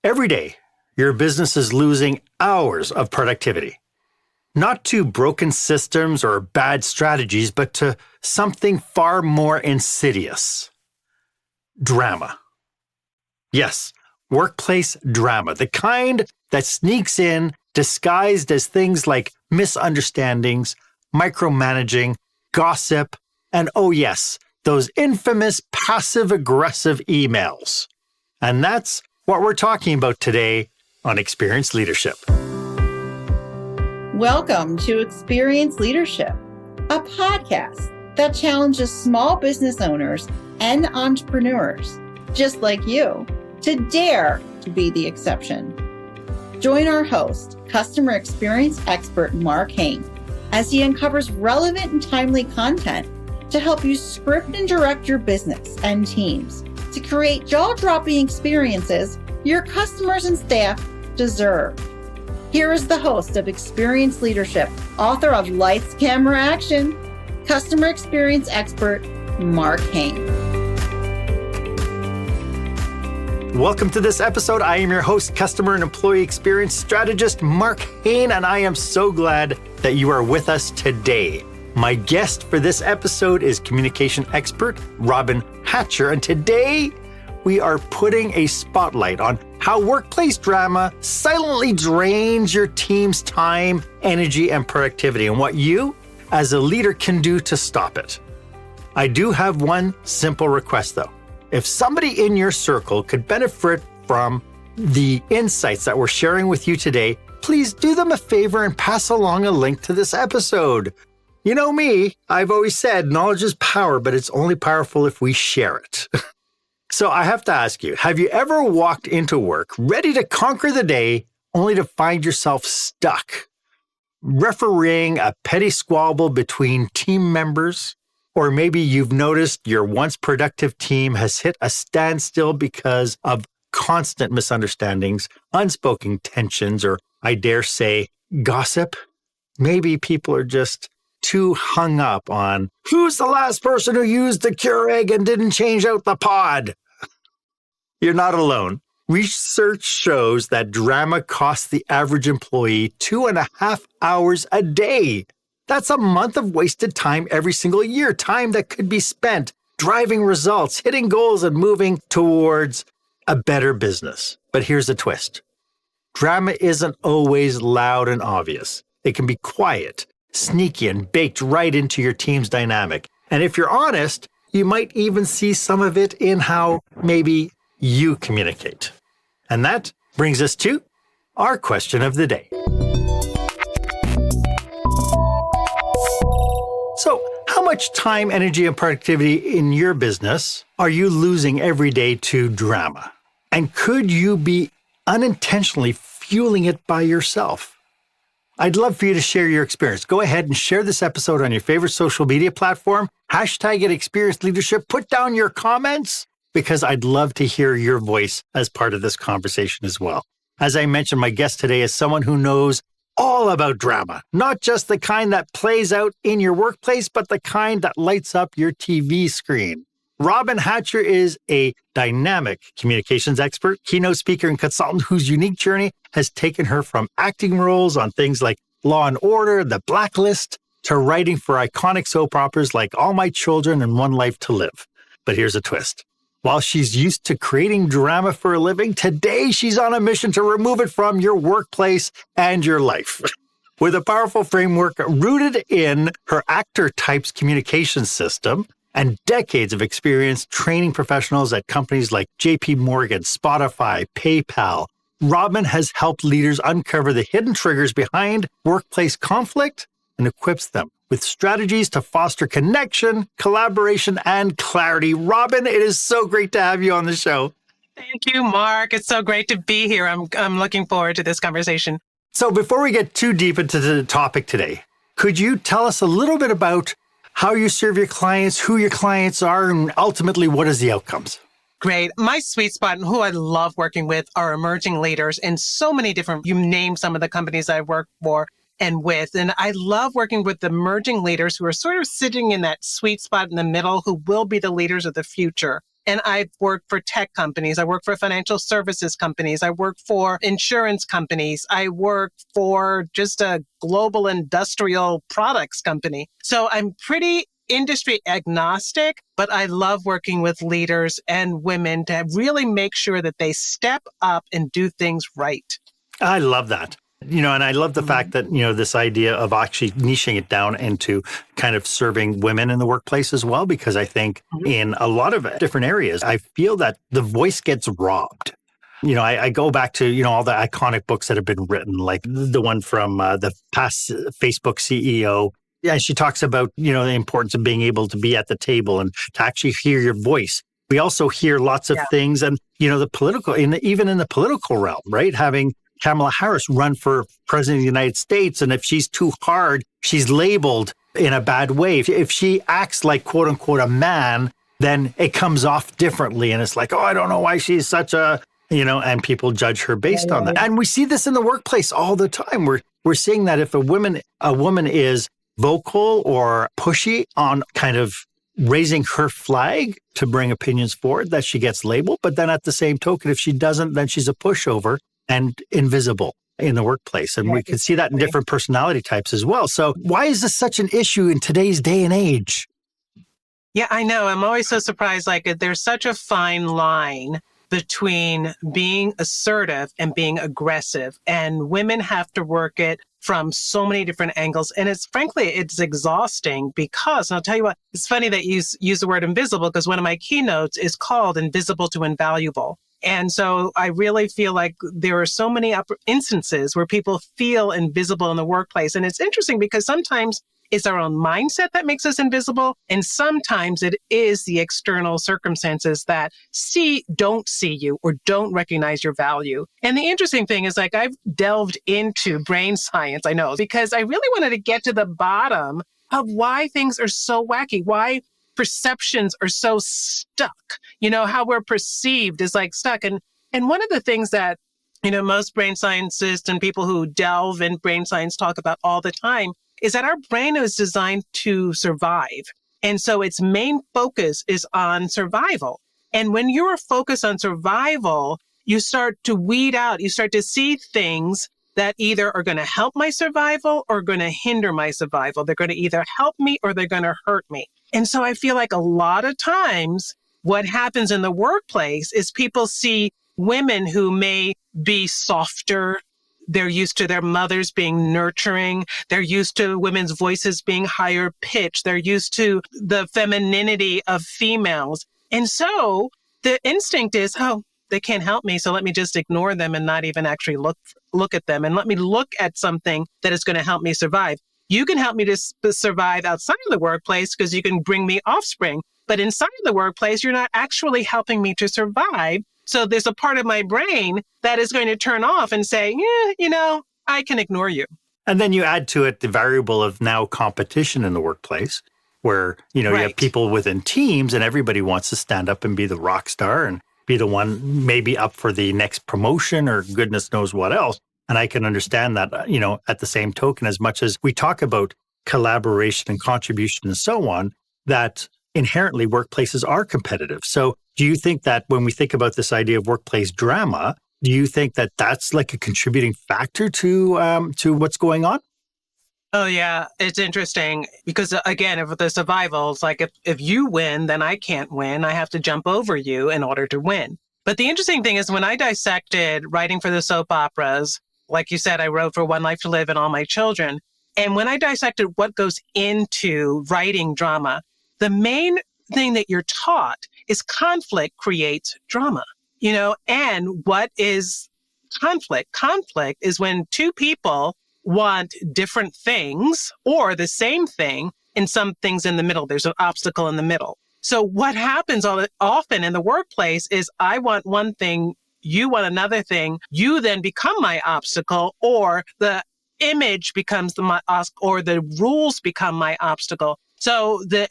Every day, your business is losing hours of productivity. Not to broken systems or bad strategies, but to something far more insidious. Drama. Yes, workplace drama. The kind that sneaks in disguised as things like misunderstandings, micromanaging, gossip, and oh yes, those infamous passive-aggressive emails. And that's what we're talking about today on Experienced Leadership. Welcome to Experienced Leadership, a podcast that challenges small business owners and entrepreneurs, just like you, to dare to be the exception. Join our host, customer experience expert Marc Haine, as he uncovers relevant and timely content to help you script and direct your business and teams to create jaw-dropping experiences your customers and staff deserve. Here is the host of Experienced Leadership, author of Lights, Camera, Action, customer experience expert, Marc Haine. Welcome to this episode. I am your host, customer and employee experience strategist, Marc Haine, and I am so glad that you are with us today. My guest for this episode is communication expert, Robyn Hatcher, and today we are putting a spotlight on how workplace drama silently drains your team's time, energy, and productivity, and what you, as a leader, can do to stop it. I do have one simple request, though. If somebody in your circle could benefit from the insights that we're sharing with you today, please do them a favor and pass along a link to this episode. You know me, I've always said knowledge is power, but it's only powerful if we share it. So I have to ask you, have you ever walked into work ready to conquer the day only to find yourself stuck, refereeing a petty squabble between team members? Or maybe you've noticed your once productive team has hit a standstill because of constant misunderstandings, unspoken tensions, or I dare say, gossip. Maybe people are just too hung up on who's the last person who used the Keurig and didn't change out the pod. You're not alone. Research shows that drama costs the average employee 2.5 hours a day. That's a month of wasted time every single year, time that could be spent driving results, hitting goals, and moving towards a better business. But here's the twist. Drama isn't always loud and obvious. It can be quiet, sneaky, and baked right into your team's dynamic. And if you're honest, you might even see some of it in how maybe you communicate. And that brings us to our question of the day. So, how much time, energy, and productivity in your business are you losing every day to drama? And could you be unintentionally fueling it by yourself? I'd love for you to share your experience. Go ahead and share this episode on your favorite social media platform. Hashtag it Experienced Leadership. Put down your comments because I'd love to hear your voice as part of this conversation as well. As I mentioned, my guest today is someone who knows all about drama, not just the kind that plays out in your workplace, but the kind that lights up your TV screen. Robyn Hatcher is a dynamic communications expert, keynote speaker, and consultant whose unique journey has taken her from acting roles on things like Law and Order, The Blacklist, to writing for iconic soap operas like All My Children and One Life to Live. But here's a twist. While she's used to creating drama for a living, today she's on a mission to remove it from your workplace and your life. With a powerful framework rooted in her actor types communication system and decades of experience training professionals at companies like JP Morgan, Spotify, PayPal, Robyn has helped leaders uncover the hidden triggers behind workplace conflict and equips them with strategies to foster connection, collaboration, and clarity. Robyn, it is so great to have you on the show. Thank you, Marc. It's so great to be here. I'm looking forward to this conversation. So before we get too deep into the topic today, could you tell us a little bit about how you serve your clients, who your clients are, and ultimately what is the outcomes? Great. My sweet spot and who I love working with are emerging leaders in so many different, you name some of the companies I work for and with. And I love working with the emerging leaders who are sort of sitting in that sweet spot in the middle, who will be the leaders of the future. And I've worked for tech companies. I work for financial services companies. I work for insurance companies. I work for just a global industrial products company. So I'm pretty industry agnostic, but I love working with leaders and women to really make sure that they step up and do things right. I love that. And I love the fact that, this idea of actually niching it down into kind of serving women in the workplace as well, because I think in a lot of different areas, I feel that the voice gets robbed. I go back to, all the iconic books that have been written, like the one from the past Facebook CEO. Yeah, she talks about, the importance of being able to be at the table and to actually hear your voice. We also hear lots of things and, the political, even in the political realm, right? Having Kamala Harris run for president of the United States. And if she's too hard, she's labeled in a bad way. If she acts like, quote unquote, a man, then it comes off differently. And it's like, oh, I don't know why she's such a, and people judge her based on that. And we see this in the workplace all the time. We're seeing that if a woman is vocal or pushy on kind of raising her flag to bring opinions forward, that she gets labeled. But then at the same token, if she doesn't, then she's a pushover and invisible in the workplace. And we can see that in different personality types as well. So why is this such an issue in today's day and age? Yeah, I know. I'm always so surprised. Like there's such a fine line between being assertive and being aggressive. And women have to work it from so many different angles. And it's exhausting because, and I'll tell you what, it's funny that you use the word invisible because one of my keynotes is called Invisible to Invaluable. And so I really feel like there are so many instances where people feel invisible in the workplace. And it's interesting because sometimes it's our own mindset that makes us invisible. And sometimes it is the external circumstances that don't see you or don't recognize your value. And the interesting thing is like I've delved into brain science, I know, because I really wanted to get to the bottom of why things are so wacky, why perceptions are so stuck, how we're perceived is like stuck. And one of the things that, most brain scientists and people who delve in brain science talk about all the time is that our brain is designed to survive. And so its main focus is on survival. And when you're focused on survival, you start to weed out, you start to see things that either are going to help my survival or going to hinder my survival. They're going to either help me or they're going to hurt me. And so I feel like a lot of times what happens in the workplace is people see women who may be softer. They're used to their mothers being nurturing. They're used to women's voices being higher pitched. They're used to the femininity of females. And so the instinct is, oh, they can't help me. So let me just ignore them and not even actually look at them. And let me look at something that is going to help me survive. You can help me to survive outside of the workplace because you can bring me offspring. But inside of the workplace, you're not actually helping me to survive. So there's a part of my brain that is going to turn off and say, I can ignore you. And then you add to it the variable of now competition in the workplace where, you have people within teams and everybody wants to stand up and be the rock star and be the one maybe up for the next promotion or goodness knows what else. And I can understand that, at the same token, as much as we talk about collaboration and contribution and so on, that inherently workplaces are competitive. So do you think that when we think about this idea of workplace drama, do you think that that's like a contributing factor to what's going on? Oh, yeah. It's interesting because, again, if the survival, it's like if you win, then I can't win. I have to jump over you in order to win. But the interesting thing is when I dissected writing for the soap operas, like you said, I wrote for One Life to Live and All My Children. And when I dissected what goes into writing drama, the main thing that you're taught is conflict creates drama, and what is conflict? Conflict is when two people want different things or the same thing and some things in the middle. There's an obstacle in the middle. So what happens often in the workplace is I want one thing, you want another thing, you then become my obstacle, or the image becomes my obstacle, or the rules become my obstacle. So the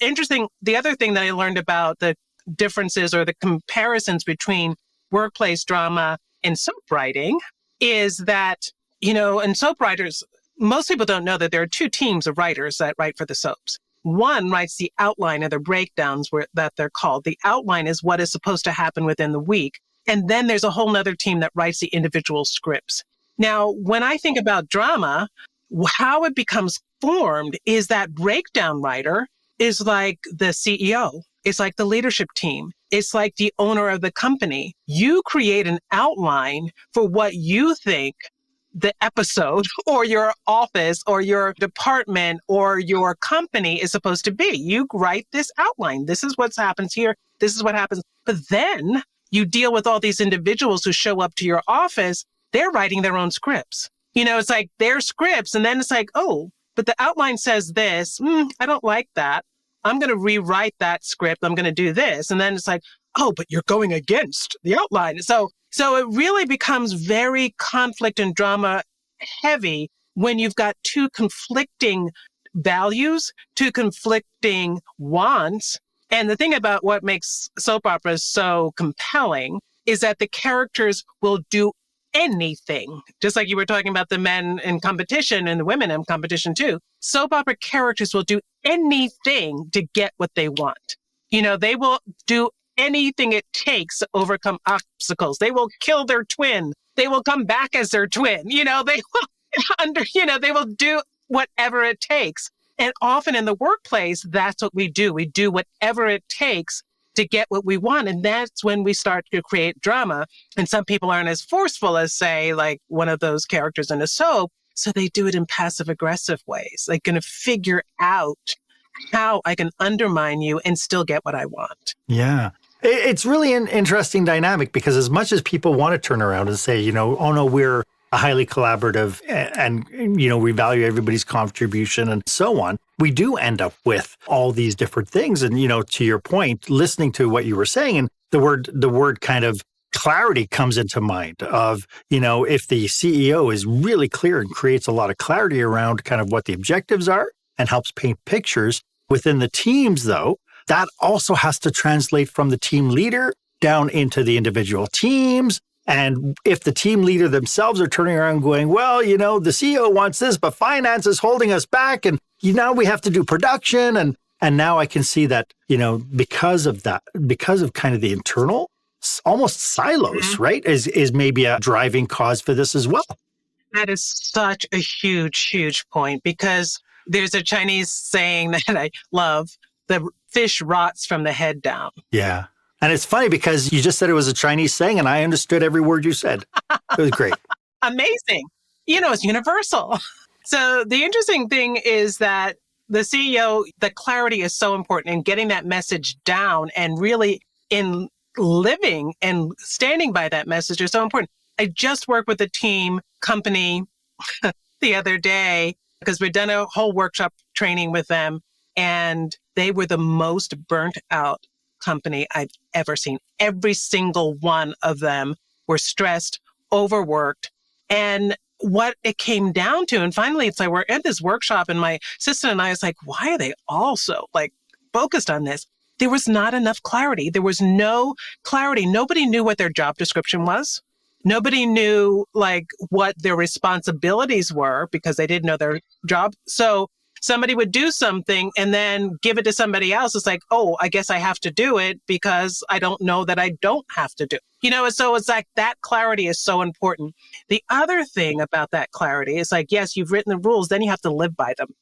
other thing that I learned about the differences or the comparisons between workplace drama and soap writing is that, in soap writers, most people don't know that there are two teams of writers that write for the soaps. One writes the outline of the breakdowns that they're called. The outline is what is supposed to happen within the week. And then there's a whole nother team that writes the individual scripts. Now, when I think about drama, how it becomes formed is that breakdown writer is like the CEO. It's like the leadership team. It's like the owner of the company. You create an outline for what you think the episode or your office or your department or your company is supposed to be. You write this outline. This is what happens here. This is what happens. But then you deal with all these individuals who show up to your office. They're writing their own scripts. It's like their scripts. And then it's like, oh, but the outline says this. I don't like that. I'm going to rewrite that script. I'm going to do this. And then it's like, oh, but you're going against the outline. So it really becomes very conflict and drama heavy when you've got two conflicting values, two conflicting wants. And the thing about what makes soap operas so compelling is that the characters will do anything, just like you were talking about the men in competition and the women in competition too. Soap opera characters will do anything to get what they want. They will do anything it takes to overcome obstacles. They will kill their twin. They will come back as their twin. They will they will do whatever it takes. And often in the workplace, that's what we do. We do whatever it takes to get what we want. And that's when we start to create drama. And some people aren't as forceful as, say, like one of those characters in a soap. So they do it in passive aggressive ways. They're going to figure out how I can undermine you and still get what I want. Yeah. It's really an interesting dynamic because as much as people want to turn around and say, oh no, we're a highly collaborative and we value everybody's contribution and so on, we do end up with all these different things. And, to your point, listening to what you were saying, and the word kind of clarity comes into mind of, if the CEO is really clear and creates a lot of clarity around kind of what the objectives are and helps paint pictures within the teams, though, that also has to translate from the team leader down into the individual teams. And if the team leader themselves are turning around going, well, the CEO wants this, but finance is holding us back. And now we have to do production. And now I can see that, because of that, because of kind of the internal, almost silos, right, is maybe a driving cause for this as well. That is such a huge, huge point because there's a Chinese saying that I love, the fish rots from the head down. Yeah. And it's funny because you just said it was a Chinese saying and I understood every word you said. It was great. Amazing. It's universal. So the interesting thing is that the CEO, the clarity is so important in getting that message down and really in living and standing by that message is so important. I just worked with a team company the other day because we'd done a whole workshop training with them and they were the most burnt out company I've ever seen. Every single one of them were stressed, overworked. And what it came down to, and finally it's like we're at this workshop and my assistant and I was like, why are they all so focused on this? There was not enough clarity. There was no clarity. Nobody knew what their job description was. Nobody knew what their responsibilities were because they didn't know their job. So somebody would do something and then give it to somebody else. It's like, oh, I guess I have to do it because I don't know that I don't have to do it. So it's like that clarity is so important. The other thing about that clarity is yes, you've written the rules, then you have to live by them.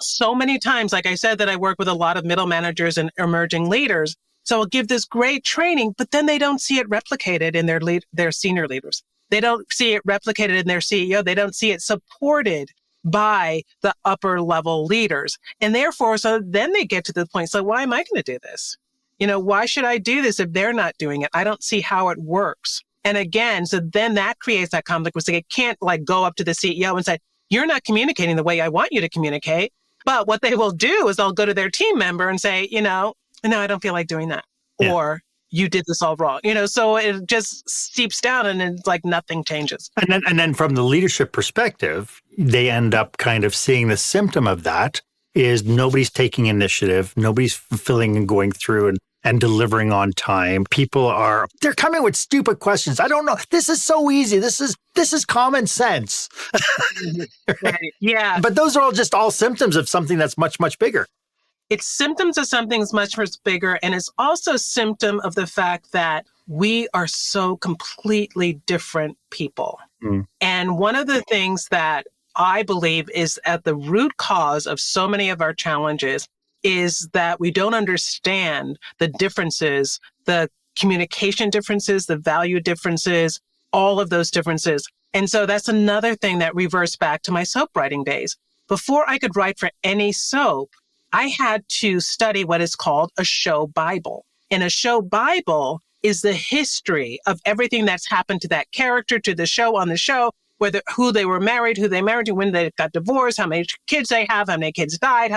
So many times, like I said, that I work with a lot of middle managers and emerging leaders. So I'll give this great training, but then they don't see it replicated in their senior leaders. They don't see it replicated in their CEO. They don't see it supported by the upper level leaders. And therefore, so then they get to the point, so why am I going to do this? Why should I do this if they're not doing it? I don't see how it works. And again, so then that creates that conflict where they can't go up to the CEO and say, you're not communicating the way I want you to communicate. But what they will do is they'll go to their team member and say, no, I don't feel like doing that. Yeah. Or you did this all wrong. So it just seeps down and it's nothing changes. And then from the leadership perspective, they end up kind of seeing the symptom of that is nobody's taking initiative. Nobody's fulfilling and going through and delivering on time. They're coming with stupid questions. I don't know. This is so easy. This is common sense. Right. Yeah. But those are all symptoms of something that's much, much bigger. It's symptoms of something much, much bigger. And it's also a symptom of the fact that we are so completely different people. And one of the things that I believe is at the root cause of so many of our challenges is that we don't understand the differences, the communication differences, the value differences, all of those differences. And so that's another thing that reversed back to my soap writing days. Before I could write for any soap, I had to study what is called a show Bible. And a show Bible is the history of everything that's happened to that character, to the show, on the show, whether who they were married, who they married to, when they got divorced, how many kids they have, how many kids died,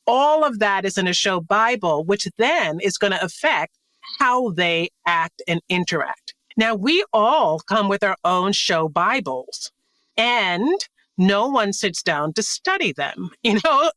all of that is in a show Bible, which then is going to affect how they act and interact. Now, we all come with our own show Bibles, and no one sits down to study them,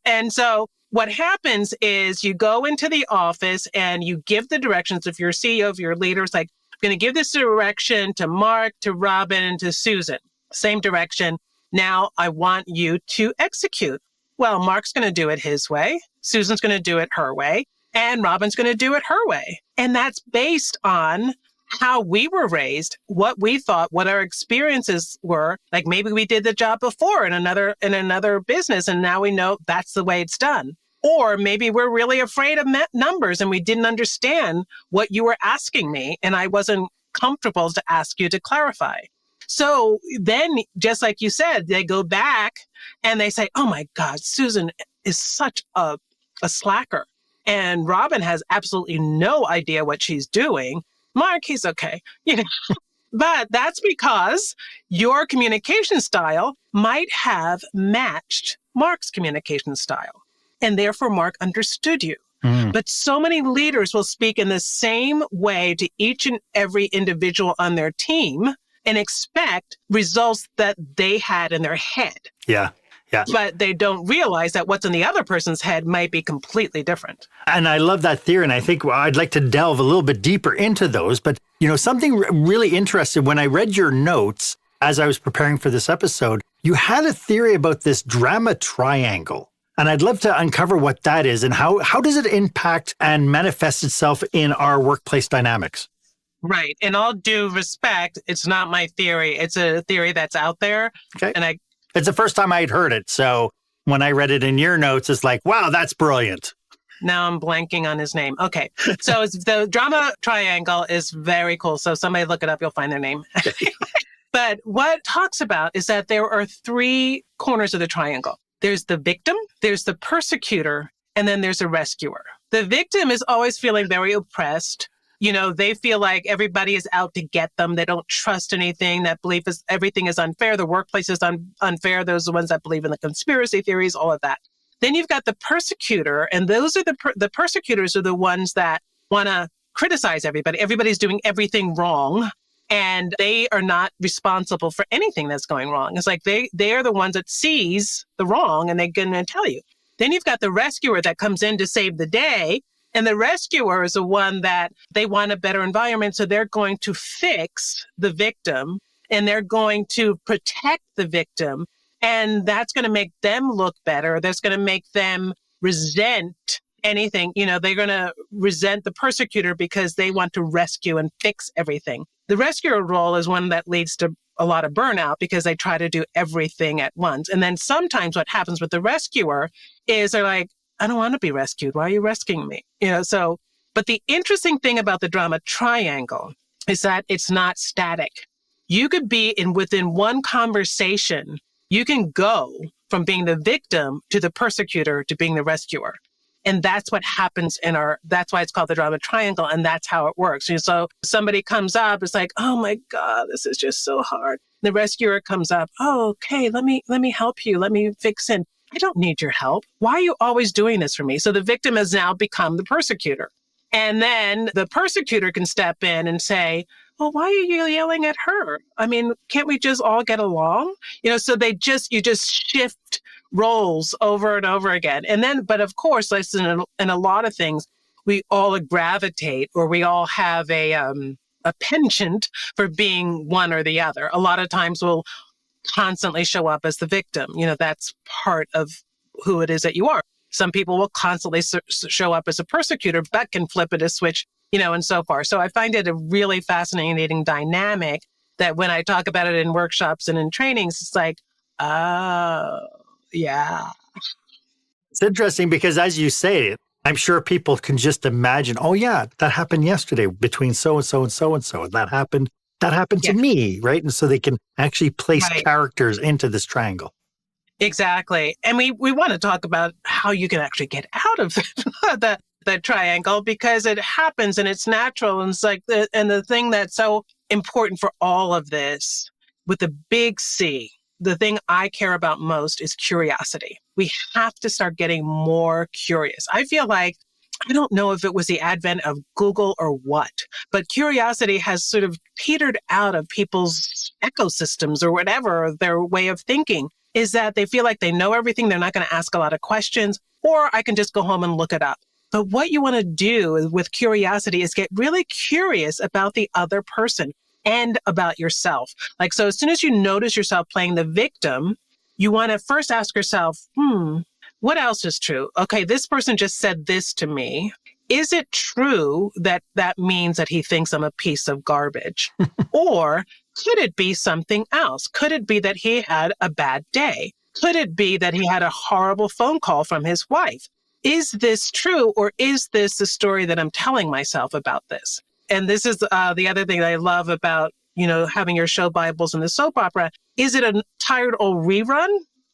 And so what happens is you go into the office and you give the directions. If you're CEO, if you're leader, it's like, I'm going to give this direction to Mark, to Robyn, and to Susan. Same direction. Now I want you to execute. Well, Mark's going to do it his way. Susan's going to do it her way. And Robyn's going to do it her way. And that's based on how we were raised, what we thought, what our experiences were. Like maybe we did the job before in another business, and now we know that's the way it's done. Or maybe we're really afraid of numbers and we didn't understand what you were asking me, and I wasn't comfortable to ask you to clarify. So then, just like you said, they go back and they say, oh my God, Susan is such a slacker. And Robyn has absolutely no idea what she's doing. Mark, he's okay. But that's because your communication style might have matched Mark's communication style. And therefore, Mark understood you. But so many leaders will speak in the same way to each and every individual on their team and expect results that they had in their head. Yeah. But they don't realize that what's in the other person's head might be completely different. And I love that theory. And I think I'd like to delve a little bit deeper into those. But, something really interesting, when I read your notes as I was preparing for this episode, you had a theory about this drama triangle. And I'd love to uncover what that is and how does it impact and manifest itself in our workplace dynamics? Right. In all due respect, it's not my theory. It's a theory that's out there. Okay. And it's the first time I'd heard it. So when I read it in your notes, it's like, wow, that's brilliant. Now I'm blanking on his name. Okay. So the drama triangle is very cool. So somebody look it up, you'll find their name. But what it talks about is that there are three corners of the triangle. There's the victim, there's the persecutor, and then there's a rescuer. The victim is always feeling very oppressed. They feel like everybody is out to get them. They don't trust anything. That belief is everything is unfair. The workplace is unfair. Those are the ones that believe in the conspiracy theories, all of that. Then you've got the persecutor, and those are the persecutors are the ones that want to criticize everybody. Everybody's doing everything wrong, and they are not responsible for anything that's going wrong. It's like they are the ones that sees the wrong, and they're going to tell you. Then you've got the rescuer that comes in to save the day. And the rescuer is the one that they want a better environment. So they're going to fix the victim and they're going to protect the victim. And that's going to make them look better. That's going to make them resent anything. They're going to resent the persecutor because they want to rescue and fix everything. The rescuer role is one that leads to a lot of burnout because they try to do everything at once. And then sometimes what happens with the rescuer is they're like, I don't want to be rescued. Why are you rescuing me? But the interesting thing about the drama triangle is that it's not static. You could be within one conversation, you can go from being the victim to the persecutor to being the rescuer. And that's what happens that's why it's called the drama triangle. And that's how it works. So somebody comes up, it's like, oh my God, this is just so hard. The rescuer comes up, oh, okay, let me help you. Let me fix it. I don't need your help. Why are you always doing this for me? So the victim has now become the persecutor. And then the persecutor can step in and say, well, why are you yelling at her? I mean, can't we just all get along? So you just shift roles over and over again. And then, but of course, listen, in a lot of things, we all gravitate or we all have a penchant for being one or the other. A lot of times we'll constantly show up as the victim. That's part of who it is that you are. Some people will constantly show up as a persecutor, but can flip it a switch, and so far. So I find it a really fascinating dynamic that when I talk about it in workshops and in trainings, it's like, oh, yeah. It's interesting because as you say it, I'm sure people can just imagine, oh yeah, that happened yesterday between so-and-so and so-and-so. And that happened to me, right? And so they can actually place characters into this triangle. Exactly. And we want to talk about how you can actually get out of the triangle, because it happens and it's natural. And it's like, the thing that's so important for all of this with the big C, the thing I care about most is curiosity. We have to start getting more curious. I feel like, I don't know if it was the advent of Google or what, but curiosity has sort of petered out of people's ecosystems or whatever, their way of thinking, is that they feel like they know everything. They're not going to ask a lot of questions, or I can just go home and look it up. But what you want to do with curiosity is get really curious about the other person and about yourself. Like, so as soon as you notice yourself playing the victim, you want to first ask yourself, what else is true? Okay, this person just said this to me. Is it true that that means that he thinks I'm a piece of garbage? Or could it be something else? Could it be that he had a bad day? Could it be that he had a horrible phone call from his wife? Is this true, or is this the story that I'm telling myself about this? And this is the other thing that I love about, having your show Bibles and the soap opera. Is it a tired old rerun,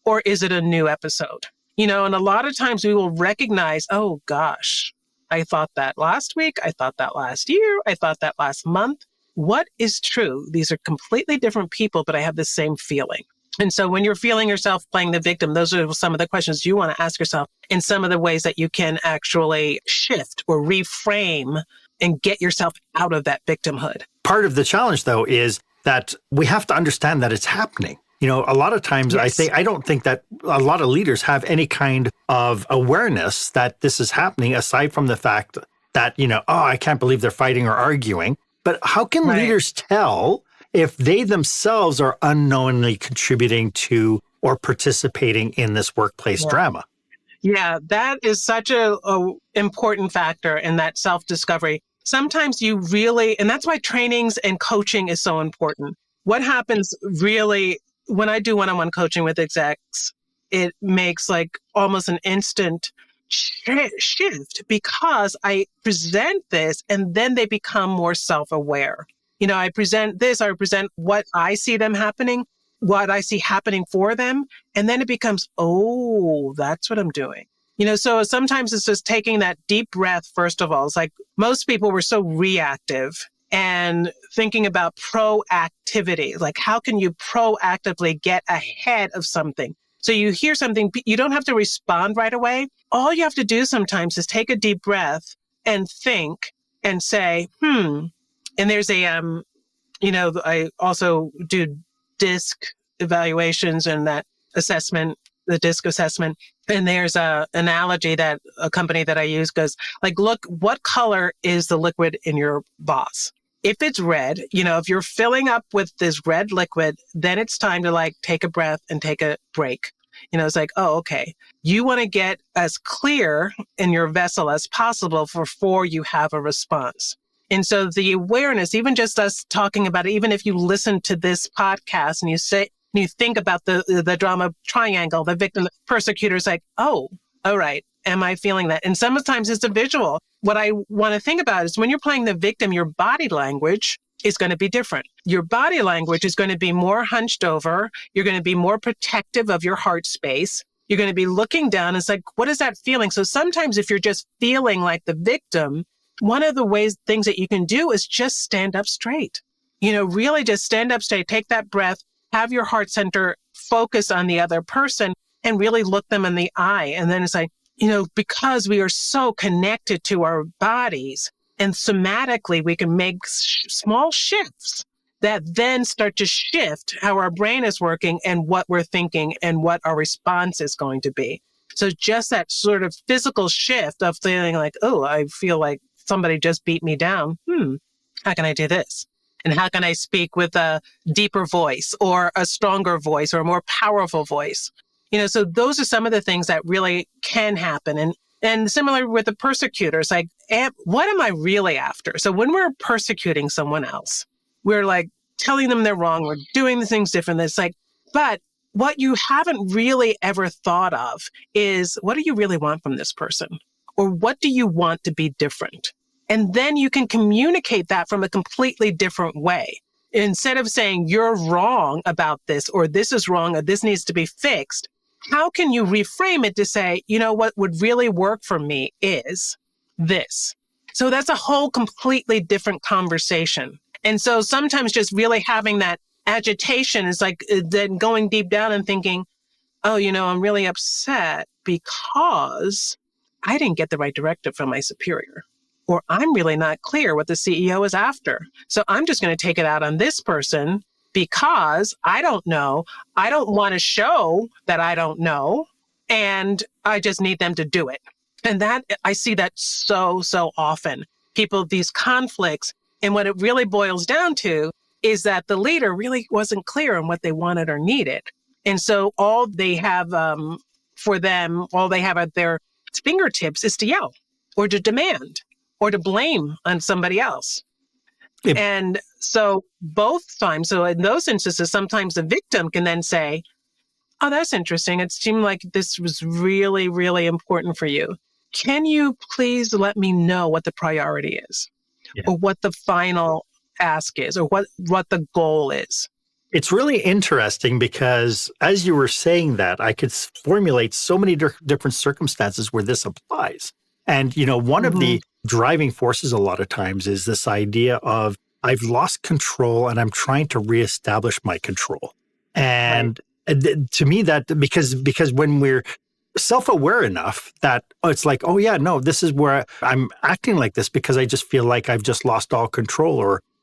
or is it a new episode? And a lot of times we will recognize, oh gosh, I thought that last week. I thought that last year. I thought that last month. What is true? These are completely different people, but I have the same feeling. And so when you're feeling yourself playing the victim, those are some of the questions you want to ask yourself, and some of the ways that you can actually shift or reframe and get yourself out of that victimhood. Part of the challenge, though, is that we have to understand that it's happening. A lot of times I don't think that a lot of leaders have any kind of awareness that this is happening, aside from the fact that, I can't believe they're fighting or arguing. But how can leaders tell if they themselves are unknowingly contributing to or participating in this workplace drama? Yeah, that is such a important factor in that self-discovery. Sometimes you really, and that's why trainings and coaching is so important. What happens really when I do one-on-one coaching with execs, it makes like almost an instant shift, because I present this and then they become more self-aware. I present this, I present what I see them happening, what I see happening for them. And then it becomes, oh, that's what I'm doing. So sometimes it's just taking that deep breath. First of all, it's like most people were so reactive, and thinking about proactivity, like how can you proactively get ahead of something? So you hear something, you don't have to respond right away. All you have to do sometimes is take a deep breath and think and say, And there's I also do DISC evaluations and that assessment, the DISC assessment. And there's a analogy that a company that I use goes like, look, what color is the liquid in your vase? If it's red, if you're filling up with this red liquid, then it's time to like take a breath and take a break. It's like, oh, okay. You want to get as clear in your vessel as possible before you have a response. And so the awareness, even just us talking about it, even if you listen to this podcast and you think about the drama triangle, the victim, the persecutor, is like, oh, all right. Am I feeling that? And sometimes it's a visual. What I want to think about is when you're playing the victim, your body language is going to be different. Your body language is going to be more hunched over. You're going to be more protective of your heart space. You're going to be looking down. It's like, what is that feeling? So sometimes if you're just feeling like the victim, one of the things that you can do is just stand up straight. Really just stand up straight, take that breath, have your heart center focus on the other person, and really look them in the eye. And then it's like, because we are so connected to our bodies, and somatically we can make small shifts that then start to shift how our brain is working and what we're thinking and what our response is going to be. So just that sort of physical shift of feeling like, oh, I feel like somebody just beat me down. How can I do this? And how can I speak with a deeper voice or a stronger voice or a more powerful voice? So those are some of the things that really can happen. And similar with the persecutor, it's like, what am I really after? So when we're persecuting someone else, we're like telling them they're wrong. We're doing the things differently. It's like, but what you haven't really ever thought of is, what do you really want from this person? Or what do you want to be different? And then you can communicate that from a completely different way. Instead of saying you're wrong about this, or this is wrong, or this needs to be fixed, how can you reframe it to say, what would really work for me is this. So that's a whole completely different conversation. And so sometimes just really having that agitation is like then going deep down and thinking, oh, I'm really upset because I didn't get the right directive from my superior, or I'm really not clear what the CEO is after. So I'm just going to take it out on this person because I don't know. I don't want to show that I don't know, and I just need them to do it. And that I see that so often. People, these conflicts, and what it really boils down to is that the leader really wasn't clear on what they wanted or needed. And so all they have for them, all they have at their fingertips is to yell or to demand or to blame on somebody else. Yep. And so both times, so in those instances, sometimes the victim can then say, oh, that's interesting. It seemed like this was really, really important for you. Can you please let me know what the priority is, or what the final ask is, or what the goal is? It's really interesting because as you were saying that, I could formulate so many different circumstances where this applies. And, one of the driving forces a lot of times is this idea of I've lost control and I'm trying to reestablish my control. And to me, that because when we're self-aware enough that it's like, oh yeah, no, this is where I'm acting like this because I just feel like I've just lost all control,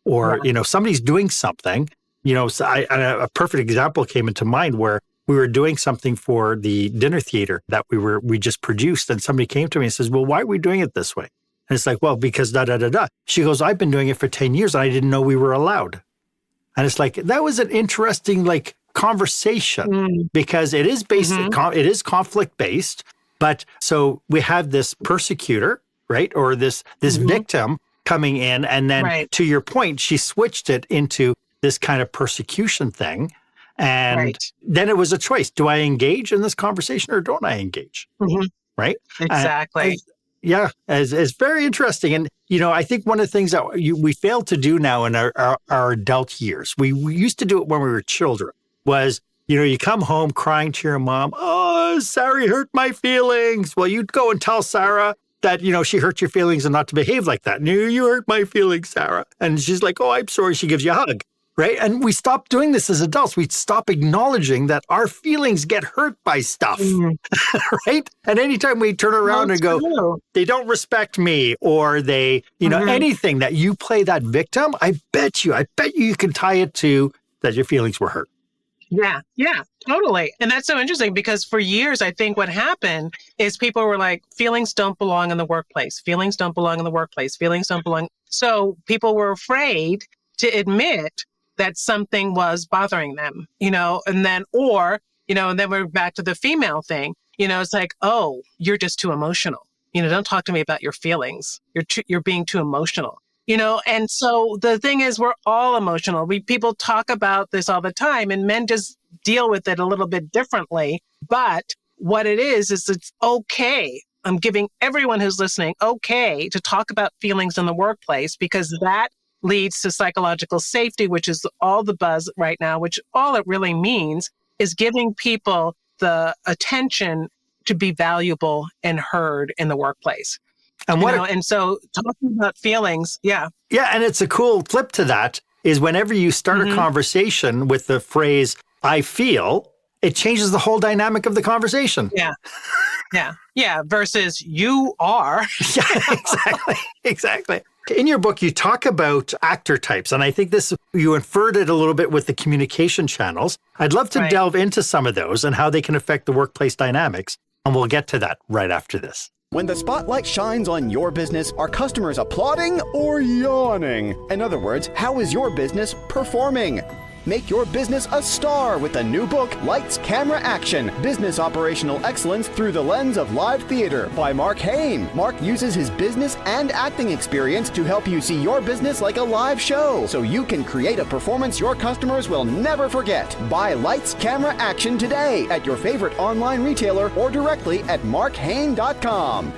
or somebody's doing something. So a perfect example came into mind where we were doing something for the dinner theater that we just produced, and somebody came to me and says, well, why are we doing it this way? And it's like, well, because da-da-da-da. She goes, I've been doing it for 10 years and I didn't know we were allowed. And it's like, that was an interesting, conversation because it is based, it is conflict based. But so we have this persecutor, right? Or this victim coming in. And then to your point, she switched it into this kind of persecution thing. And then it was a choice. Do I engage in this conversation or don't I engage? Right? Exactly. It's very interesting. And, I think one of the things that we fail to do now in our adult years, we used to do it when we were children, was, you come home crying to your mom, oh, Sarah hurt my feelings. Well, you'd go and tell Sarah that, she hurt your feelings and not to behave like that. No, you hurt my feelings, Sarah. And she's like, oh, I'm sorry. She gives you a hug. Right. And we stop doing this as adults. We stop acknowledging that our feelings get hurt by stuff. Right. And anytime we turn around and go, they don't respect me, or they, anything that you play that victim, I bet you can tie it to that your feelings were hurt. Yeah, totally. And that's so interesting because for years, I think what happened is people were like, feelings don't belong in the workplace. Feelings don't belong in the workplace. Feelings don't belong. So people were afraid to admit that something was bothering them, and then, and then we're back to the female thing, it's like, oh, you're just too emotional. Don't talk to me about your feelings. You're being too emotional, and so the thing is, we're all emotional. People talk about this all the time, and men just deal with it a little bit differently. But what it is it's okay. I'm giving everyone who's listening okay to talk about feelings in the workplace, because that leads to psychological safety, which is all the buzz right now, which all it really means is giving people the attention to be valuable and heard in the workplace. And and so talking about feelings, Yeah, and it's a cool flip to that is whenever you start a conversation with the phrase, I feel, it changes the whole dynamic of the conversation. Yeah. Versus you are. Exactly. In your book, you talk about actor types, and I think you inferred it a little bit with the communication channels. I'd love to delve into some of those and how they can affect the workplace dynamics, and we'll get to that right after this. When the spotlight shines on your business, are customers applauding or yawning? In other words, how is your business performing? Make your business a star with the new book, Lights, Camera, Action, Business Operational Excellence Through the Lens of Live Theater by Marc Haine. Marc uses his business and acting experience to help you see your business like a live show, so you can create a performance your customers will never forget. Buy Lights, Camera, Action today at your favorite online retailer or directly at marchaine.com.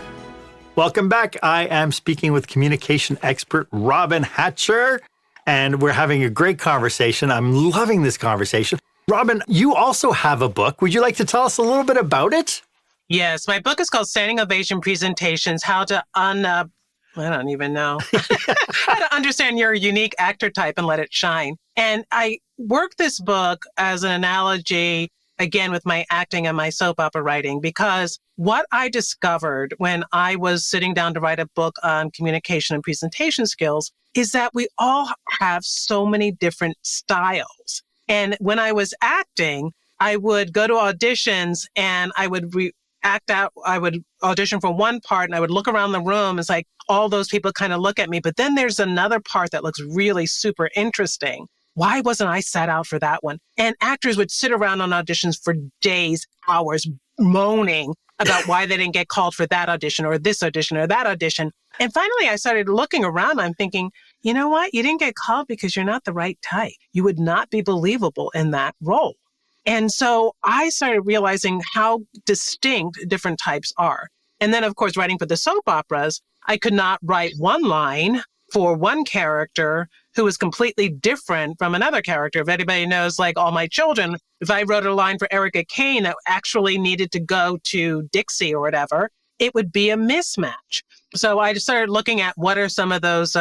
Welcome back. I am speaking with communication expert Robyn Hatcher, and we're having a great conversation. I'm loving this conversation. Robyn, you also have a book. Would you like to tell us a little bit about it? Yes, my book is called Standing Ovation Presentations, How to I don't even know, how to understand your unique actor type and let it shine. And I work this book as an analogy, again, with my acting and my soap opera writing, because what I discovered when I was sitting down to write a book on communication and presentation skills is that we all have so many different styles. And when I was acting, I would go to auditions and I would act out. I would audition for one part and I would look around the room. It's like all those people kind of look at me. But then there's another part that looks really super interesting. Why wasn't I set out for that one? And actors would sit around on auditions for days, hours, moaning about why they didn't get called for that audition or this audition or that audition. And finally, I started looking around. I'm thinking, you know what? You didn't get called because you're not the right type. You would not be believable in that role. And so I started realizing how distinct different types are. And then, of course, writing for the soap operas, I could not write one line for one character who was completely different from another character. If anybody knows, like All My Children, if I wrote a line for Erica Kane that actually needed to go to Dixie or whatever, it would be a mismatch. So I just started looking at what are some of those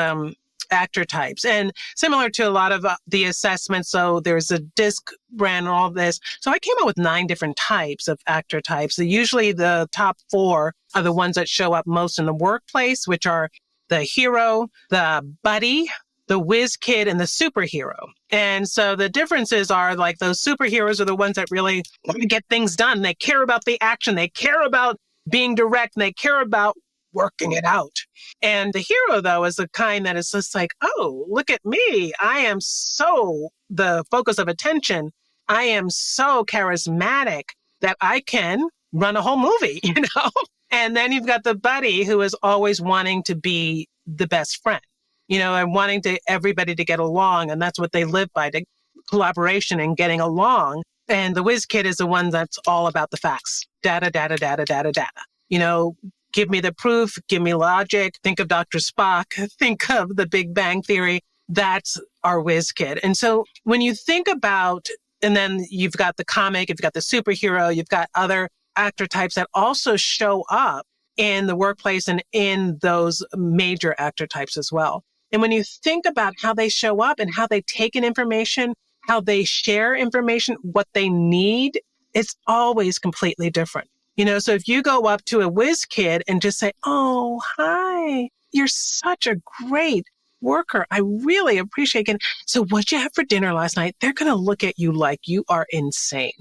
actor types. And similar to a lot of the assessments, so there's a DISC brand and all this. So I came up with 9 different types of actor types. So usually the top 4 are the ones that show up most in the workplace, which are the hero, the buddy, the whiz kid, and the superhero. And so the differences are like those superheroes are the ones that really want to get things done. They care about the action. They care about being direct. And they care about working it out. And the hero, though, is the kind that is just like, oh, look at me. I am so the focus of attention. I am so charismatic that I can run a whole movie, you know? And then you've got the buddy who is always wanting to be the best friend, you know, and wanting everybody to get along. And that's what they live by, the collaboration and getting along. And the whiz kid is the one that's all about the facts. Data, data, data, data, data. You know, give me the proof, give me logic. Think of Dr. Spock, think of the Big Bang Theory. That's our whiz kid. And so when you think about, and then you've got the comic, you've got the superhero, you've got other actor types that also show up in the workplace and in those major actor types as well. And when you think about how they show up and how they take in information, how they share information, what they need, it's always completely different. You know, so if you go up to a whiz kid and just say, oh, hi, you're such a great worker. I really appreciate it. So what'd you have for dinner last night? They're going to look at you like you are insane.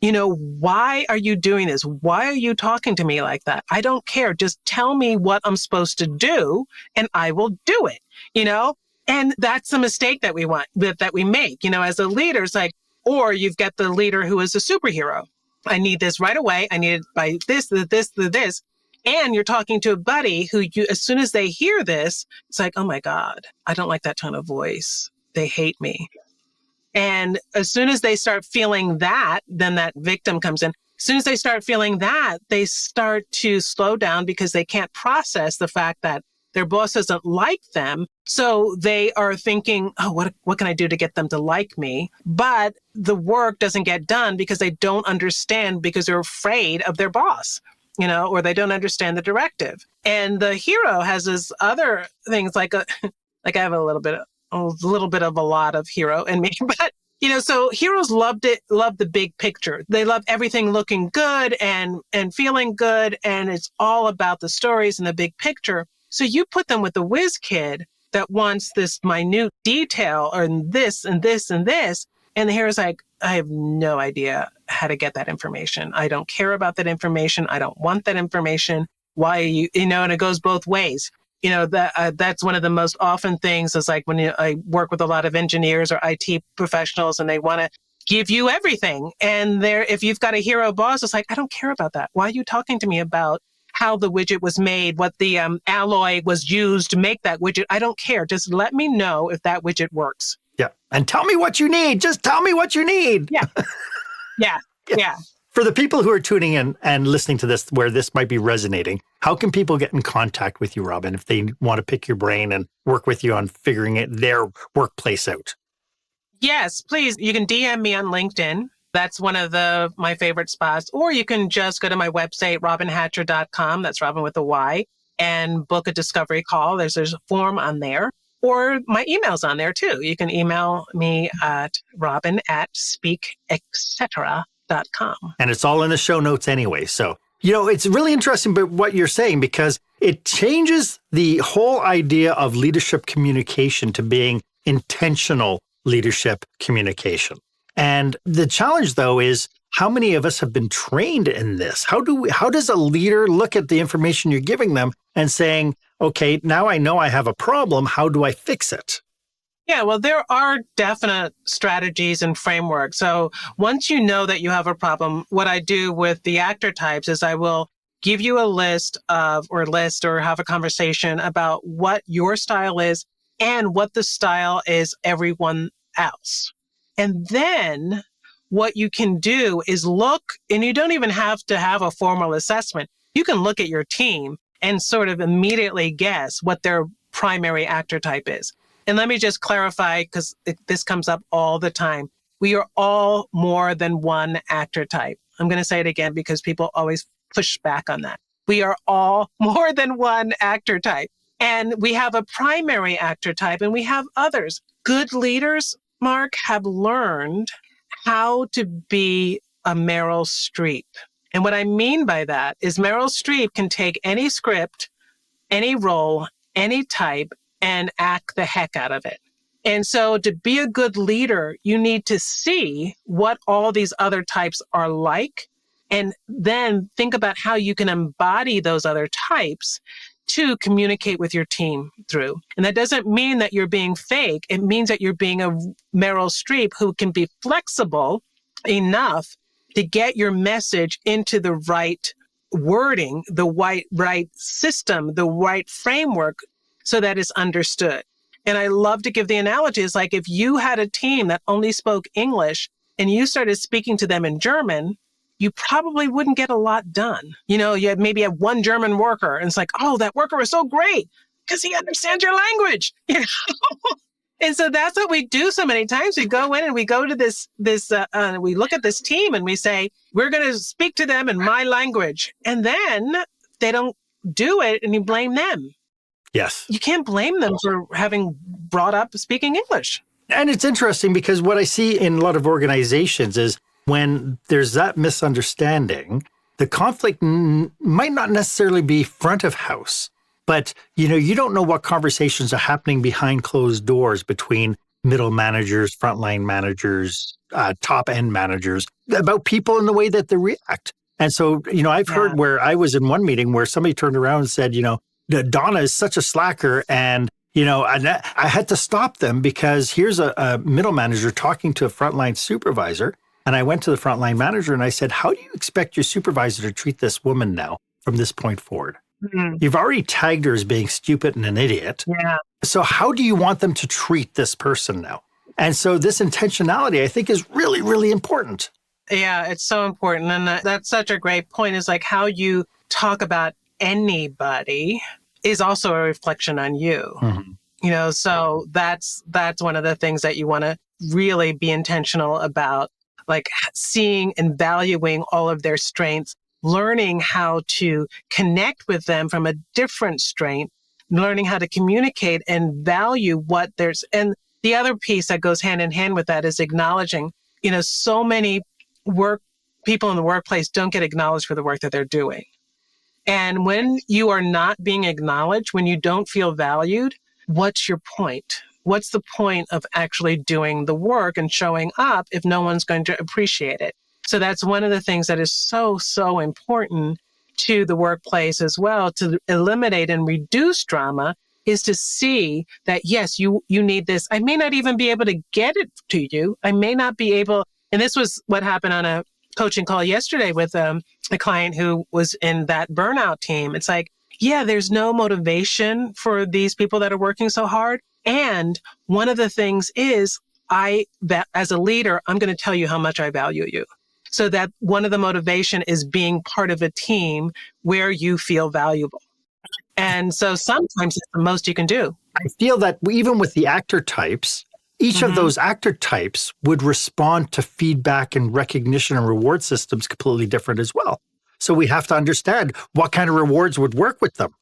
You know, why are you doing this? Why are you talking to me like that? I don't care. Just tell me what I'm supposed to do and I will do it, you know? And that's the mistake that we make, you know, as a leader. It's like, or you've got the leader who is a superhero. I need this right away. I need it by this. And you're talking to a buddy who as soon as they hear this, it's like, oh my God, I don't like that tone of voice. They hate me. And as soon as they start feeling that, then that victim comes in. As soon as they start feeling that, they start to slow down because they can't process the fact that their boss doesn't like them. So they are thinking, oh, what can I do to get them to like me? But the work doesn't get done because they don't understand, because they're afraid of their boss, you know, or they don't understand the directive. And the hero has this other things like I have a little bit of a lot of hero in me, but you know, so heroes love the big picture. They love everything looking good and feeling good. And it's all about the stories and the big picture. So you put them with the whiz kid that wants this minute detail or this and this and this. And the hero's like, I have no idea how to get that information. I don't care about that information. I don't want that information. Why are you know, and it goes both ways. That's one of the most often things is like when I work with a lot of engineers or IT professionals and they want to give you everything. And if you've got a hero boss, it's like, I don't care about that. Why are you talking to me about how the widget was made, what the alloy was used to make that widget? I don't care. Just let me know if that widget works. Yeah. And tell me what you need. Just tell me what you need. Yeah. Yeah. For the people who are tuning in and listening to this, where this might be resonating, how can people get in contact with you, Robyn, if they want to pick your brain and work with you on figuring their workplace out? Yes, please. You can DM me on LinkedIn. That's one of my favorite spots. Or you can just go to my website, robynhatcher.com. That's Robyn with a Y, and book a discovery call. There's a form on there. Or my email's on there too. You can email me at robyn@speaketcetera.com. And it's all in the show notes anyway. So, it's really interesting but what you're saying, because it changes the whole idea of leadership communication to being intentional leadership communication. And the challenge, though, is how many of us have been trained in this? How does a leader look at the information you're giving them and saying, okay, now I know I have a problem. How do I fix it? Yeah, well, there are definite strategies and frameworks. So once you know that you have a problem, what I do with the actor types is I will give you a list or have a conversation about what your style is and what the style is everyone else. And then what you can do is look, and you don't even have to have a formal assessment. You can look at your team and sort of immediately guess what their primary actor type is. And let me just clarify, because this comes up all the time. We are all more than one actor type. I'm going to say it again because people always push back on that. We are all more than one actor type. And we have a primary actor type and we have others. Good leaders, Marc, have learned how to be a Meryl Streep. And what I mean by that is Meryl Streep can take any script, any role, any type, and act the heck out of it. And so to be a good leader, you need to see what all these other types are like, and then think about how you can embody those other types to communicate with your team through. And that doesn't mean that you're being fake. It means that you're being a Meryl Streep who can be flexible enough to get your message into the right wording, the right system, the right framework so that it's understood. And I love to give the analogy. It's like if you had a team that only spoke English and you started speaking to them in German, you probably wouldn't get a lot done. You maybe have one German worker and it's like, oh, that worker is so great because he understands your language. And so that's what we do so many times. We go in and we go to this we look at this team and we say, we're going to speak to them in my language. And then they don't do it and you blame them. Yes. You can't blame them for having brought up speaking English. And it's interesting because what I see in a lot of organizations is when there's that misunderstanding, the conflict might not necessarily be front of house, but you don't know what conversations are happening behind closed doors between middle managers, frontline managers, top end managers about people and the way that they react. And so, I've heard where I was in one meeting where somebody turned around and said, Donna is such a slacker and I had to stop them because here's a middle manager talking to a frontline supervisor. And I went to the frontline manager and I said, how do you expect your supervisor to treat this woman now from this point forward? Mm-hmm. You've already tagged her as being stupid and an idiot. Yeah. So how do you want them to treat this person now? And so this intentionality, I think, is really, really important. Yeah, it's so important. And that's such a great point is like how you talk about anybody is also a reflection on you. Mm-hmm. So that's one of the things that you want to really be intentional about, like seeing and valuing all of their strengths, learning how to connect with them from a different strength, learning how to communicate and value what there's. And the other piece that goes hand in hand with that is acknowledging, so many people in the workplace don't get acknowledged for the work that they're doing. And when you are not being acknowledged, when you don't feel valued, what's your point? What's the point of actually doing the work and showing up if no one's going to appreciate it? So that's one of the things that is so, so important to the workplace as well to eliminate and reduce drama is to see that, yes, you need this. I may not even be able to get it to you. I may not be able, and this was what happened on a coaching call yesterday with a client who was in that burnout team. It's like, yeah, there's no motivation for these people that are working so hard. And one of the things is that as a leader, I'm going to tell you how much I value you. So that one of the motivation is being part of a team where you feel valuable. And so sometimes it's the most you can do. I feel that even with the actor types, each of those actor types would respond to feedback and recognition and reward systems completely different as well. So we have to understand what kind of rewards would work with them.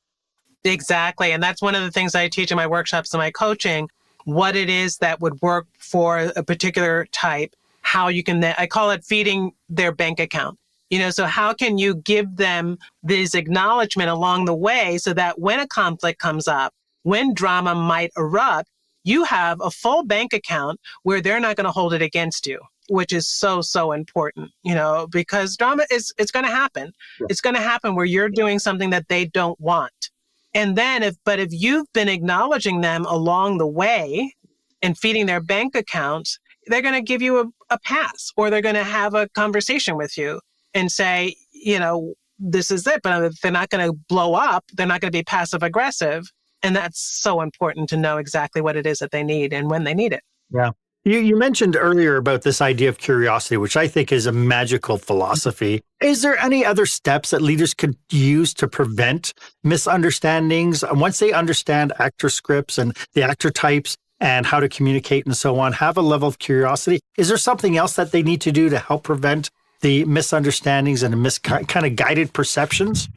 Exactly. And that's one of the things I teach in my workshops and my coaching, what it is that would work for a particular type, how you can, I call it feeding their bank account. So how can you give them this acknowledgement along the way so that when a conflict comes up, when drama might erupt, you have a full bank account where they're not going to hold it against you, which is so, so important, because drama it's going to happen. Yeah. It's going to happen where you're doing something that they don't want. And then if you've been acknowledging them along the way and feeding their bank accounts, they're going to give you a pass, or they're going to have a conversation with you and say, this is it, but they're not going to blow up. They're not going to be passive aggressive. And that's so important to know exactly what it is that they need and when they need it. Yeah. You mentioned earlier about this idea of curiosity, which I think is a magical philosophy. Is there any other steps that leaders could use to prevent misunderstandings? Once they understand actor scripts and the actor types and how to communicate and so on, have a level of curiosity. Is there something else that they need to do to help prevent the misunderstandings and kind of guided perceptions?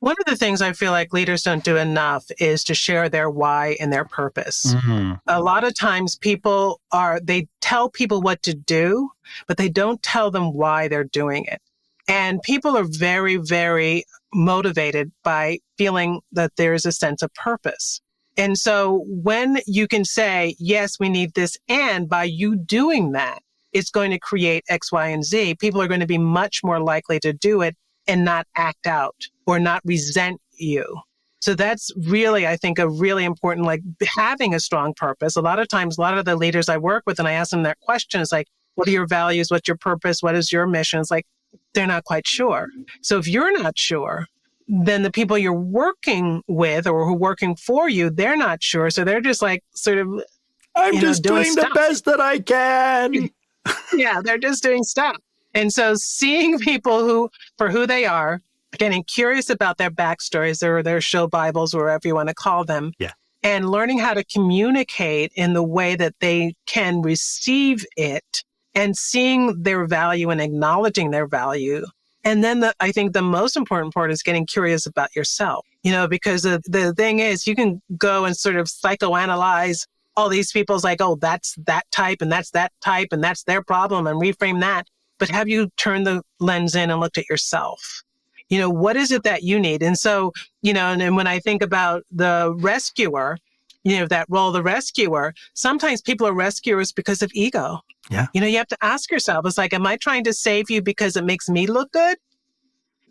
One of the things I feel like leaders don't do enough is to share their why and their purpose. Mm-hmm. A lot of times they tell people what to do, but they don't tell them why they're doing it. And people are very, very motivated by feeling that there is a sense of purpose. And so when you can say, yes, we need this, and by you doing that, it's going to create X, Y, and Z, people are going to be much more likely to do it and not act out or not resent you. So that's really, I think, a really important, having a strong purpose. A lot of times, a lot of the leaders I work with, and I ask them that question, is like, what are your values? What's your purpose? What is your mission? It's like, they're not quite sure. So if you're not sure, then the people you're working with or who are working for you, they're not sure. So they're just I'm just doing the best that I can. Yeah, they're just doing stuff. And so seeing people for who they are, getting curious about their backstories or their show Bibles, or whatever you want to call them, and learning how to communicate in the way that they can receive it, and seeing their value and acknowledging their value. And then I think the most important part is getting curious about yourself, because the thing is, you can go and sort of psychoanalyze all these people's that's that type and that's that type and that's their problem and reframe that. But have you turned the lens in and looked at yourself? What is it that you need? And so, and when I think about the rescuer, that role, the rescuer, sometimes people are rescuers because of ego. Yeah. You have to ask yourself, it's like, am I trying to save you because it makes me look good?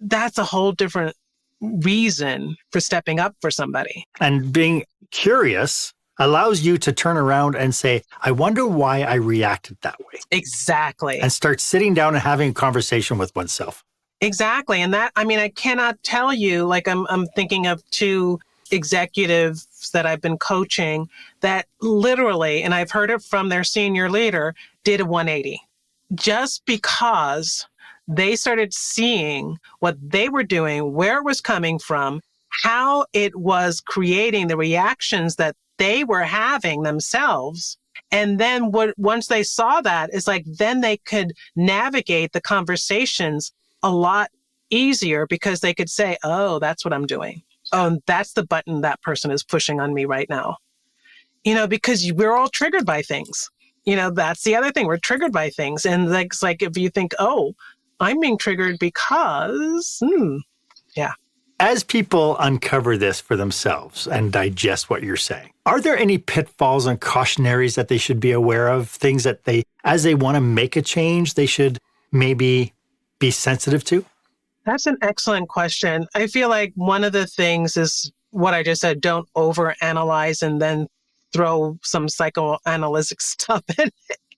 That's a whole different reason for stepping up for somebody. And being curious allows you to turn around and say, I wonder why I reacted that way. Exactly. And start sitting down and having a conversation with oneself. Exactly. And that, I cannot tell you, I'm thinking of two executives that I've been coaching that literally, and I've heard it from their senior leader, did a 180 just because they started seeing what they were doing, where it was coming from, how it was creating the reactions that they were having themselves. And then once they saw that, it's like, then they could navigate the conversations a lot easier because they could say, oh, that's what I'm doing. Oh, that's the button that person is pushing on me right now. Because we're all triggered by things. That's the other thing. We're triggered by things. And it's like, if you think, oh, I'm being triggered because, yeah. As people uncover this for themselves and digest what you're saying, are there any pitfalls and cautionaries that they should be aware of? Things that as they want to make a change, they should maybe be sensitive to? That's an excellent question. I feel like one of the things is what I just said, don't overanalyze and then throw some psychoanalytic stuff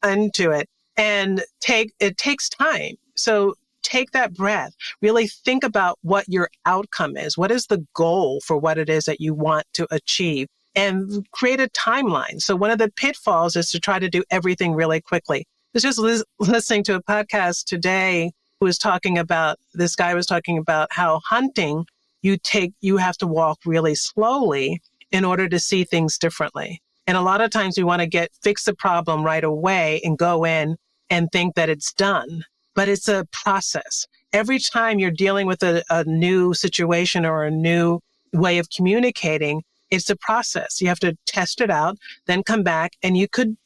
into it. And it takes time. So take that breath, really think about what your outcome is. What is the goal for what it is that you want to achieve? And create a timeline. So one of the pitfalls is to try to do everything really quickly. I was just listening to a podcast today this guy was talking about how hunting, you have to walk really slowly in order to see things differently. And a lot of times we want to fix the problem right away and go in and think that it's done. But it's a process. Every time you're dealing with a new situation or a new way of communicating, it's a process. You have to test it out, then come back, and you could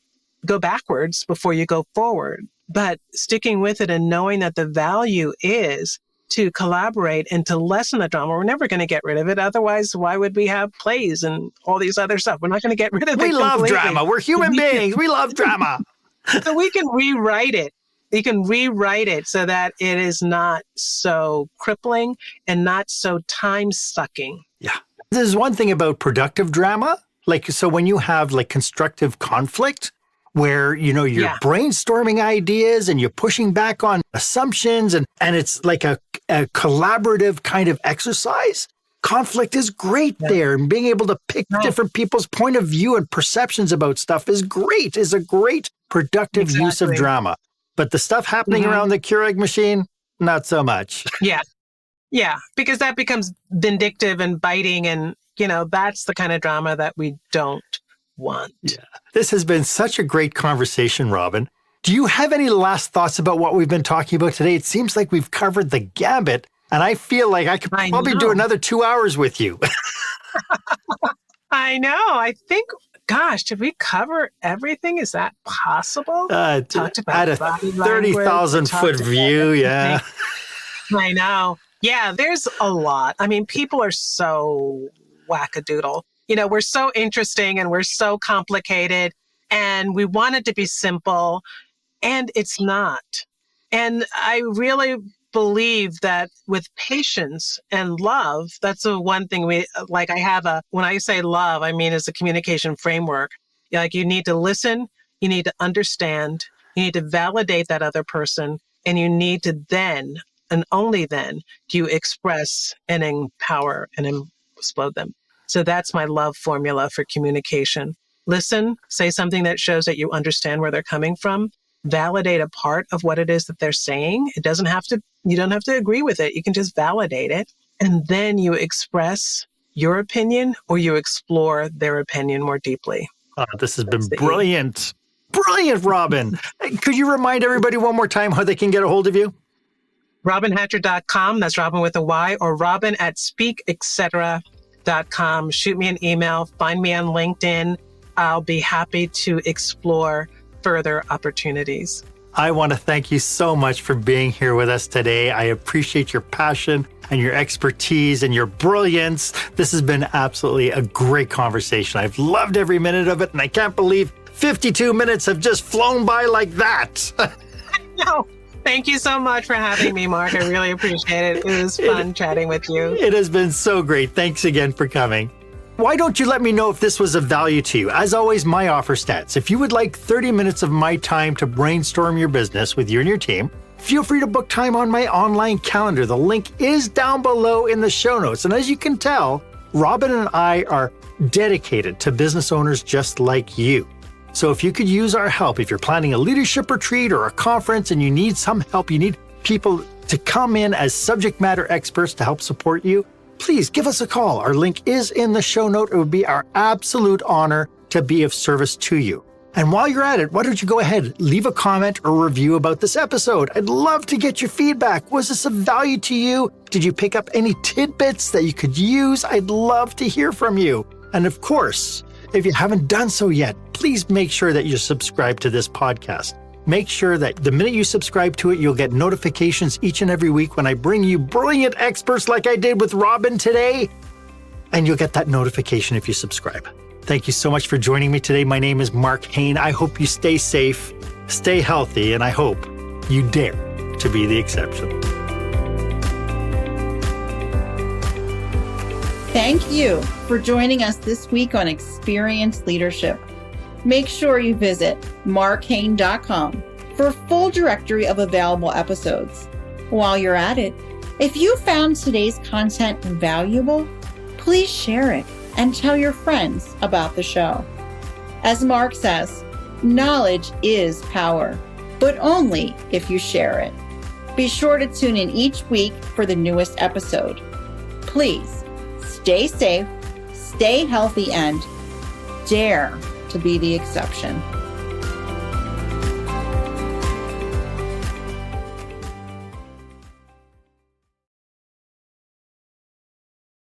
go backwards before you go forward. But sticking with it and knowing that the value is to collaborate and to lessen the drama. We're never going to get rid of it. Otherwise, why would we have plays and all these other stuff? We're not going to get rid of it. We love drama. We're human beings. We love drama. So we can rewrite it. You can rewrite it so that it is not so crippling and not so time-sucking. Yeah. There's one thing about productive drama. So when you have constructive conflict where, you're brainstorming ideas and you're pushing back on assumptions and it's like a collaborative kind of exercise, conflict is great there. And being able to pick different people's point of view and perceptions about stuff is a great productive use of drama. But the stuff happening around the Keurig machine, not so much. Yeah, because that becomes vindictive and biting and, that's the kind of drama that we don't want. Yeah. This has been such a great conversation, Robyn. Do you have any last thoughts about what we've been talking about today? It seems like we've covered the gambit, and I feel like I could probably do another 2 hours with you. I know. I think... Gosh, did we cover everything? Is that possible? Talked about at a 30,000-foot view, yeah. I know. Yeah, there's a lot. I mean, people are so wackadoodle. We're so interesting and we're so complicated and we want it to be simple and it's not. And I really believe that with patience and love, that's the one thing when I say love, I mean, it's a communication framework. You need to listen, you need to understand, you need to validate that other person, and you need to then, and only then, do you express and empower and explode them. So that's my love formula for communication. Listen, say something that shows that you understand where they're coming from. Validate a part of what it is that they're saying. You don't have to agree with it. You can just validate it. And then you express your opinion or you explore their opinion more deeply. This has been brilliant. Brilliant, Robyn. Could you remind everybody one more time how they can get a hold of you? RobynHatcher.com. That's Robyn with a Y, or Robyn@speaketc. Shoot me an email. Find me on LinkedIn. I'll be happy to explore further opportunities. I want to thank you so much for being here with us today. I appreciate your passion and your expertise and your brilliance. This has been absolutely a great conversation. I've loved every minute of it, and I can't believe 52 minutes have just flown by like that. No, thank you so much for having me, Mark. I really appreciate it. It was fun chatting with you. It has been so great. Thanks again for coming. Why don't you let me know if this was of value to you? As always, my offer stats. If you would like 30 minutes of my time to brainstorm your business with you and your team, feel free to book time on my online calendar. The link is down below in the show notes. And as you can tell, Robyn and I are dedicated to business owners just like you. So if you could use our help, if you're planning a leadership retreat or a conference and you need some help, you need people to come in as subject matter experts to help support you, please give us a call. Our link is in the show note. It would be our absolute honor to be of service to you. And while you're at it, why don't you go ahead, leave a comment or review about this episode. I'd love to get your feedback. Was this of value to you? Did you pick up any tidbits that you could use? I'd love to hear from you. And of course, if you haven't done so yet, please make sure that you subscribe to this podcast. Make sure that the minute you subscribe to it, you'll get notifications each and every week when I bring you brilliant experts like I did with Robyn today. And you'll get that notification if you subscribe. Thank you so much for joining me today. My name is Marc Haine. I hope you stay safe, stay healthy, and I hope you dare to be the exception. Thank you for joining us this week on Experience Leadership. Make sure you visit marchaine.com for a full directory of available episodes. While you're at it, if you found today's content valuable, please share it and tell your friends about the show. As Marc says, knowledge is power, but only if you share it. Be sure to tune in each week for the newest episode. Please stay safe, stay healthy, and dare to be the exception.